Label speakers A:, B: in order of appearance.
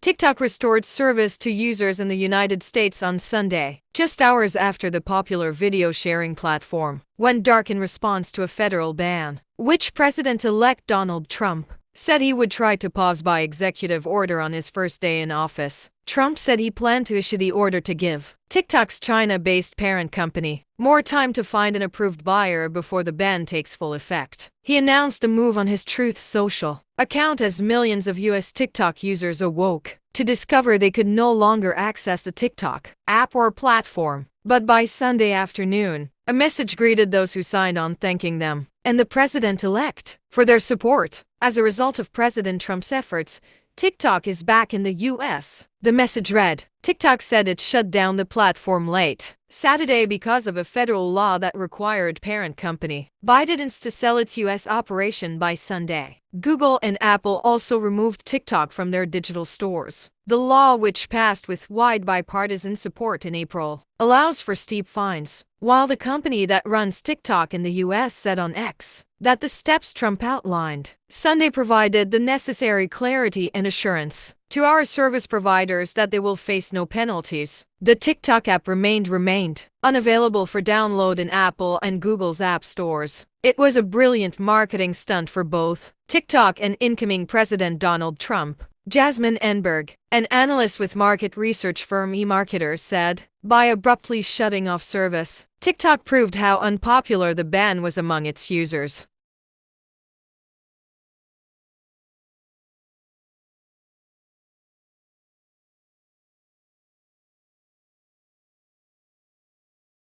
A: TikTok restored service to users in the United States on Sunday, just hours after the popular video sharing platform went dark in response to a federal ban, which President-elect Donald Trump said he would try to pause by executive order on his first day in office. Trump said he planned to issue the order to give TikTok's China-based parent company more time to find an approved buyer before the ban takes full effect. He announced the move on his Truth Social account as millions of US TikTok users awoke to discover they could no longer access the TikTok app or platform. But by Sunday afternoon, a message greeted those who signed on, thanking them and the president-elect for their support. As a result of President Trump's efforts, TikTok is back in the US. The message read, TikTok said it shut down the platform late Saturday because of a federal law that required parent company ByteDance to sell its US operation by Sunday. Google and Apple also removed TikTok from their digital stores. The law, which passed with wide bipartisan support in April, allows for steep fines, while the company that runs TikTok in the US said on X that the steps Trump outlined Sunday provided the necessary clarity and assurance to our service providers that they will face no penalties. The TikTok app remained unavailable for download in Apple and Google's app stores. It was a brilliant marketing stunt for both TikTok and incoming President Donald Trump. Jasmine Enberg, an analyst with market research firm eMarketer, said, by abruptly shutting off service, TikTok proved how unpopular the ban was among its users.